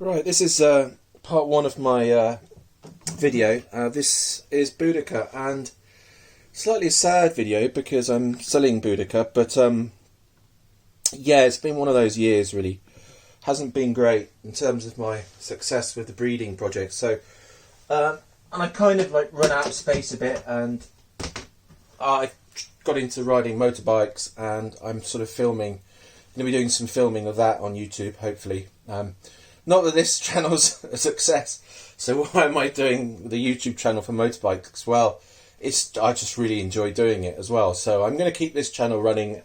Right, this is part one of my video. This is Boudicca, and slightly sad video because I'm selling Boudicca, but yeah, it's been one of those years really. Hasn't been great in terms of my success with the breeding project. So, and I kind of like run out of space a bit, and I got into riding motorbikes, and I'm sort of filming. I'm going to be doing some filming of that on YouTube, hopefully. Not that this channel's a success, so why am I doing the YouTube channel for motorbikes? Well, I just really enjoy doing it as well. So I'm going to keep this channel running,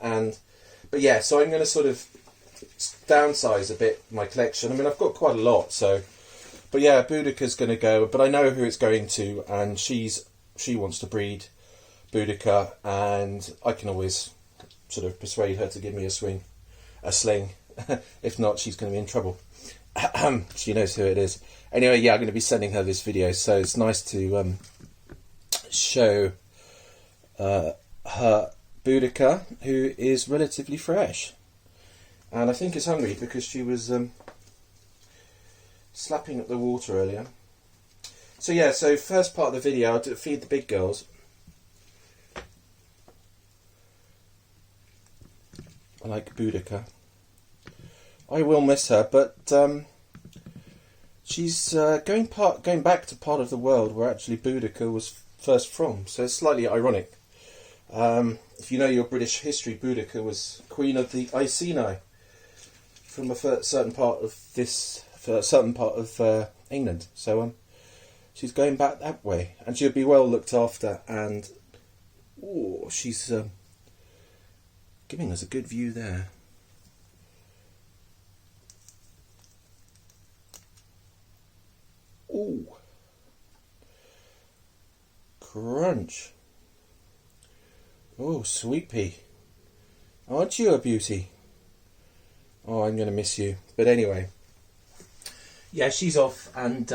but yeah, so I'm going to sort of downsize a bit my collection. I mean, I've got quite a lot, so, but yeah, Boudicca's going to go, but I know who it's going to, and she wants to breed Boudicca, and I can always sort of persuade her to give me a sling. If not, she's going to be in trouble. She knows who it is. Anyway, yeah, I'm going to be sending her this video, so it's nice to show her Boudicca, who is relatively fresh, and I think is hungry because she was slapping at the water earlier. So yeah, so first part of the video, I'll feed the big girls. I like Boudicca. I will miss her, but she's going back to part of the world where actually Boudicca was first from. So it's slightly ironic. If you know your British history, Boudicca was Queen of the Iceni from a certain part of England. So she's going back that way, and she'll be well looked after. And she's giving us a good view there. Ooh, crunch. Oh, sweet pea. Aren't you a beauty? Oh, I'm going to miss you. But anyway, yeah, she's off, and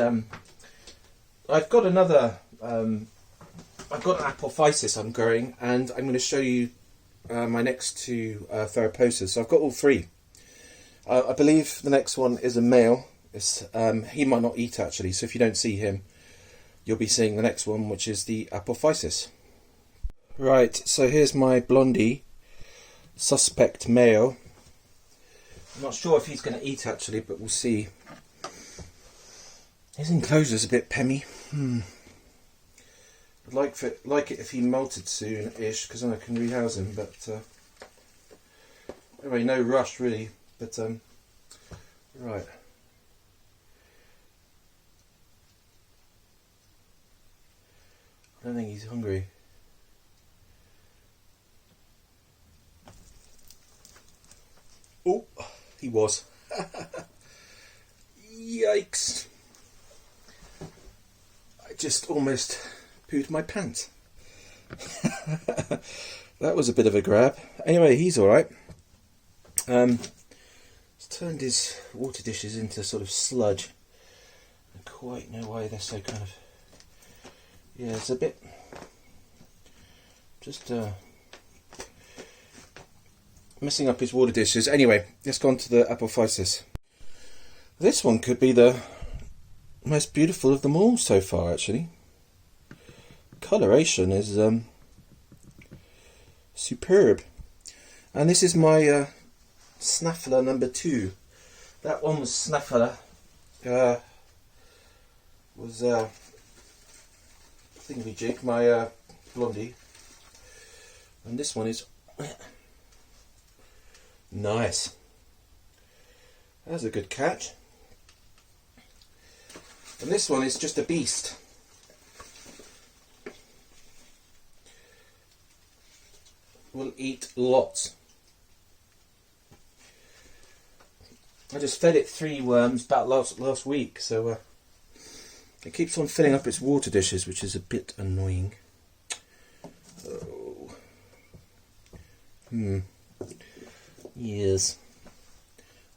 I've got another, I've got an apophysis I'm growing, and I'm going to show you my next two Theraposas. So I've got all three. I believe the next one is a male. He might not eat actually, so if you don't see him, you'll be seeing the next one, which is the apophysis. Right, so here's my Blondie, suspect male. I'm not sure if he's going to eat actually, but we'll see. His enclosure's a bit pemmy. I'd like it if he molted soon-ish, because then I can rehouse him, but anyway, no rush really, but right. I don't think he's hungry. Oh, he was. Yikes. I just almost pooed my pants. That was a bit of a grab. Anyway, he's alright. He's turned his water dishes into sort of sludge. I don't quite know why they're so kind of... Yeah, it's a bit... just messing up his water dishes. Anyway, let's go on to the apophysis. This one could be the most beautiful of them all so far, actually. Coloration is superb. And this is my Snaffler number 2. That one was Snaffler. Thingamajig, my Blondie, and this one is nice. That's a good catch. And this one is just a beast. Will eat lots. I just fed it 3 worms about last week, so it keeps on filling up its water dishes, which is a bit annoying. Oh. Yes.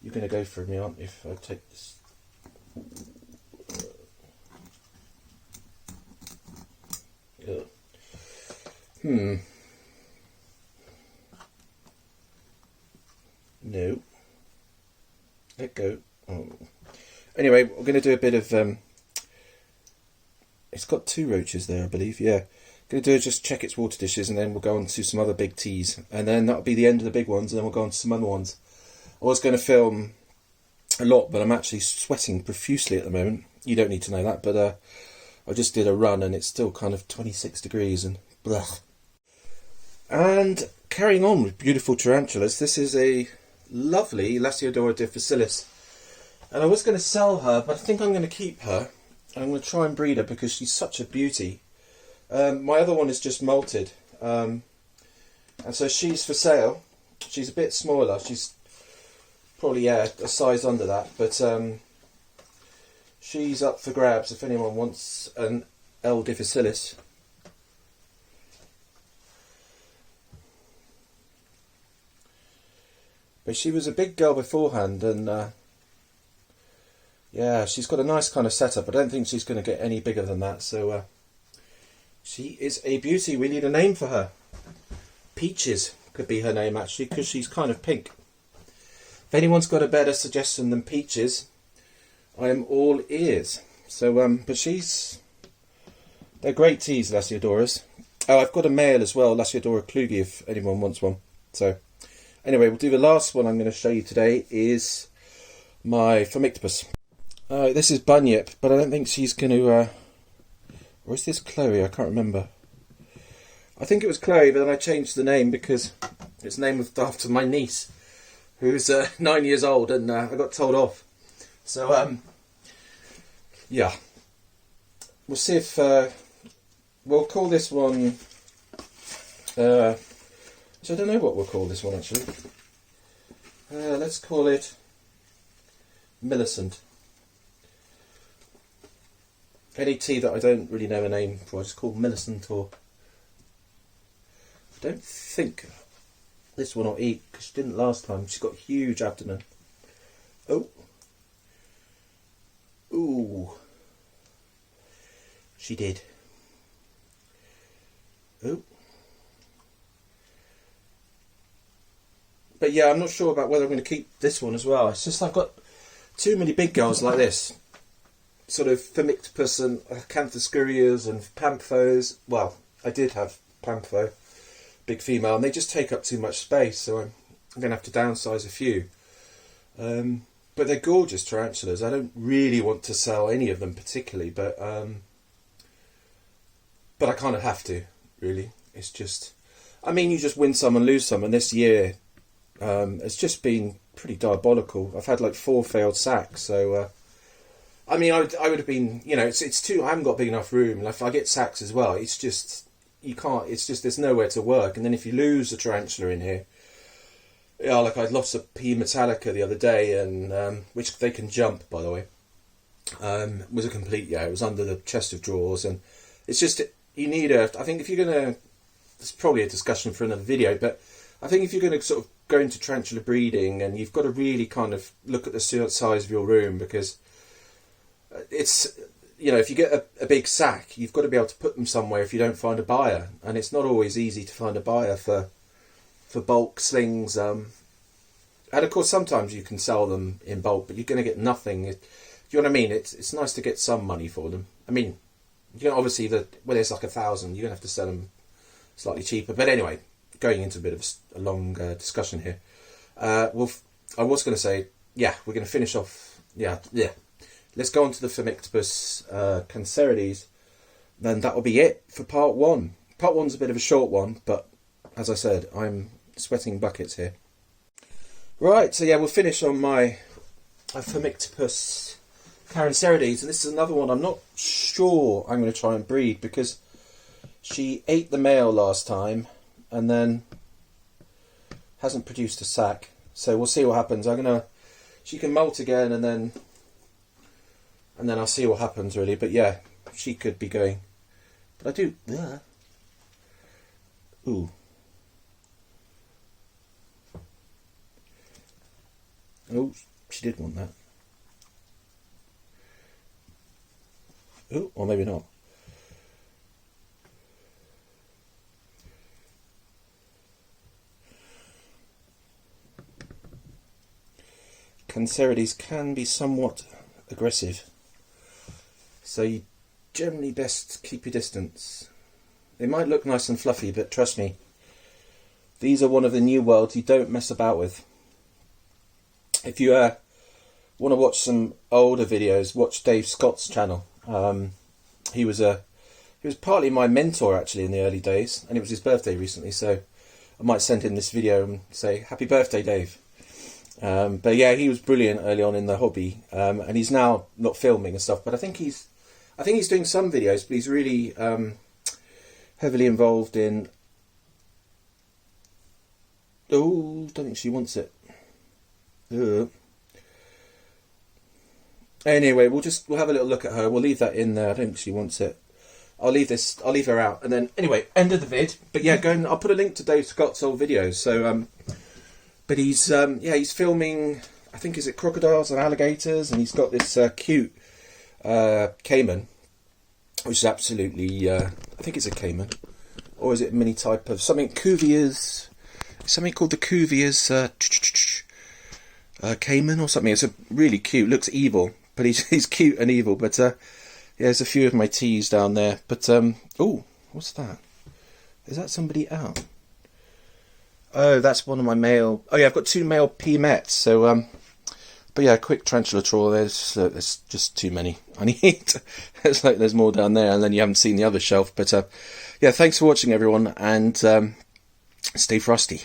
You're going to go for me, aren't you, if I take this? No. Let go. Oh. Anyway, we're going to do a bit of... it's got 2 roaches there, I believe, yeah. Going to do is just check its water dishes, and then we'll go on to some other big teas. And then that'll be the end of the big ones, and then we'll go on to some other ones. I was going to film a lot, but I'm actually sweating profusely at the moment. You don't need to know that, but I just did a run, and it's still kind of 26 degrees, and blech. And carrying on with beautiful tarantulas, this is a lovely Laciodora difficilis. And I was going to sell her, but I think I'm going to keep her. I'm going to try and breed her because she's such a beauty. My other one is just molted, and so she's for sale. She's a bit smaller. She's probably a size under that, but she's up for grabs if anyone wants an L. difficilis. But she was a big girl beforehand, and yeah, she's got a nice kind of setup. I don't think she's going to get any bigger than that, so she is a beauty. We need a name for her. Peaches could be her name, actually, because she's kind of pink. If anyone's got a better suggestion than Peaches, I am all ears. So, but they're great teas, Laciodoras. Oh, I've got a male as well, Laciodora klugi, if anyone wants one. So, anyway, we'll do the last one I'm going to show you today is my Formictopus. This is Bunyip, but I don't think she's going to... or is this Chloe? I can't remember. I think it was Chloe, but then I changed the name because it's named after my niece, who's 9 years old, and I got told off. So, yeah. We'll see if... we'll call this one... so I don't know what we'll call this one, actually. Let's call it Millicent. Any tea that I don't really know a name for, I just call Millicent, or... I don't think this one will eat, because she didn't last time. She's got a huge abdomen. Oh. Ooh. She did. Oh. But yeah, I'm not sure about whether I'm going to keep this one as well. It's just I've got too many big girls like this. Sort of Formictopus and Acanthoscurias and Pamphos. Well, I did have Pampho, big female, and they just take up too much space, so I'm going to have to downsize a few. But they're gorgeous tarantulas. I don't really want to sell any of them particularly, but I kind of have to, really. It's just... I mean, you just win some and lose some, and this year it's just been pretty diabolical. I've had like 4 failed sacks, so... I mean, I would have been, you know, it's too... I haven't got big enough room. Like, if I get sacks as well, it's just... You can't... It's just there's nowhere to work. And then if you lose a tarantula in here... Yeah, like I lost a P. metallica the other day, and which they can jump, by the way. Was a complete... Yeah, it was under the chest of drawers. And it's just... You need a... I think if you're going to... It's probably a discussion for another video, but I think if you're going to sort of go into tarantula breeding, and you've got to really kind of look at the size of your room, because... It's, you know, if you get a big sack, you've got to be able to put them somewhere if you don't find a buyer, and it's not always easy to find a buyer for bulk slings. And of course, sometimes you can sell them in bulk, but you're going to get nothing. Do you know what I mean? It's nice to get some money for them. I mean, you can obviously when there's like 1,000, you're going to have to sell them slightly cheaper. But anyway, going into a bit of a long discussion here. Well, I was going to say, yeah, we're going to finish off. Yeah. Let's go on to the Formictopus cerades. Then that will be it for part 1. Part 1's a bit of a short one, but as I said, I'm sweating buckets here. Right, so yeah, we'll finish on my Formictopus cerades, and this is another one I'm not sure I'm going to try and breed, because she ate the male last time and then hasn't produced a sack. So we'll see what happens. She can molt again, and then I'll see what happens, really. But yeah, she could be going. But I do... Ooh. Oh, she did want that. Oh, or maybe not. Cerades can be somewhat aggressive. So you generally best keep your distance. They might look nice and fluffy, but trust me, these are one of the new worlds you don't mess about with. If you want to watch some older videos, watch Dave Scott's channel. He was partly my mentor actually in the early days, and it was his birthday recently, so I might send him this video and say happy birthday, Dave. But yeah, he was brilliant early on in the hobby, and he's now not filming and stuff. But I think he's doing some videos, but he's really heavily involved in. Oh, don't think she wants it. Anyway, we'll have a little look at her. We'll leave that in there. I don't think she wants it. I'll leave her out. And then, anyway, end of the vid. But yeah, I'll put a link to Dave Scott's old videos. So, but he's filming, I think, is it crocodiles and alligators? And he's got this cute caiman, which is absolutely, I think it's a caiman. Or is it a mini type of something? Cuvier's, something called the Cuvier's caiman or something. It's a really cute, looks evil, but he's cute and evil. But yeah, there's a few of my teas down there. But oh, what's that? Is that somebody out? Oh, that's one of my male. Oh yeah, I've got 2 male P-mets. So but yeah, quick tarantula trawl. There's just too many. I need. There's more down there, and then you haven't seen the other shelf. But yeah, thanks for watching, everyone, and stay frosty.